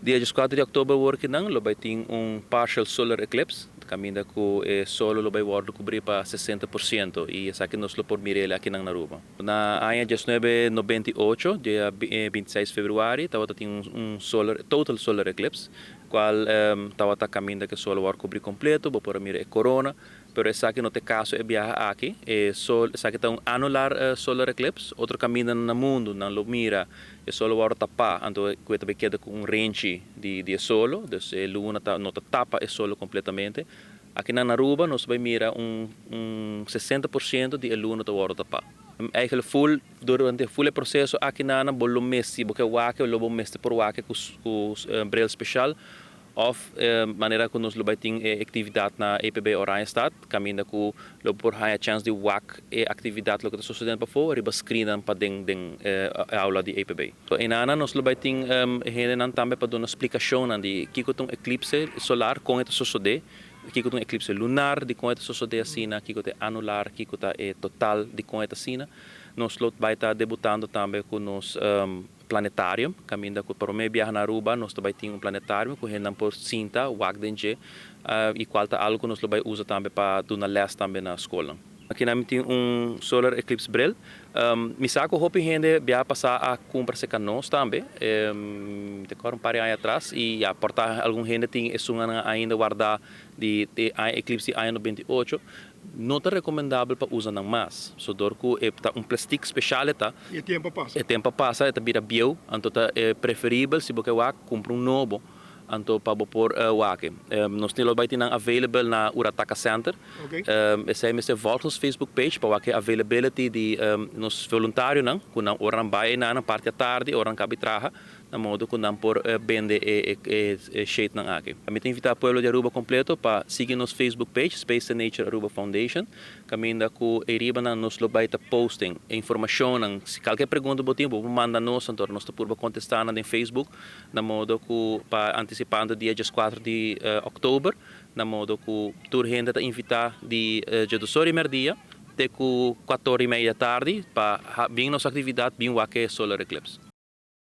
Dia 4 de outubro working nang lobay ting partial solar eclipse. Caminda ko solo lobay world cobrir para 60% e sa akin nos lo por Mirela aqui nang Naruba. Na aya 1998, dia 26 de fevereiro, tawata ting total solar eclipse, qual tawata caminda que solo world cobrir completo, bo por mire corona. Pero essa aqui no te caso é viaja aqui, essa aqui tá anular solar eclipse, outro caminho no mundo, na Lumira, é solo agora tapar, então que também queda com range de solo, então a luna não tapa é solo completamente. Aqui na Naruba nós vai mirar 60% de luna tá agora tapar. Eigenlijk durante o processo aqui na bolo mês, porque o aqui lobo mês por o aqui com bril special. Of maneira que nós vai ter atividade na EPB Oranjestad, caminho que lo por a chance de wak atividade lo que está sucedendo para fora, riba screenan para den aula de EPB. So inana nós vai ter henen também para dar uma explicação de que que eclipse solar com esta sucede, que que eclipse lunar de com esta sucede assim, que que anular, que que total de com esta assim. Nós vai estar debutando também com nos planetário, caminho para o meio viajar na Aruba, nós também temos planetário, que é por cinta, wagdenje, e qual tá algo que nós vai usar também para dar leste também na escola. Aqui nós temos solar eclipse bril. Me saco hopi gente viaja passar a comprar se canos também. Te cor par anos atrás e aportar algum gente tem isso ainda guardar de eclipse ano 98. Não é recomendável para usar não mais. So dorco é plástico especial tá. E o tempo passa. E tempo passa, é vira bio, então é preferível se você vai comprar novo. Então para por wake. Nós temos vai ter available na Urataka Center. Okay. Esse é meu volta Facebook page para wake availability de nos voluntários não, que não oran vai na parte da tarde, oran cabitraha, na modo que não por vende shade não aqui. A mim tem invitar o povo de Aruba completo para seguir nos Facebook page Space and Nature Aruba Foundation. Caminda com Eriba na nos vai estar posting informação, se qualquer pergunta botinho, manda nos, então nós por contestar na Facebook, na modo que para antecipando dia 4 de outubro, na modo que toda gente está invitada de dia do dia, até 4h30 da tarde, para vir nossa atividade, bem o solar eclipse.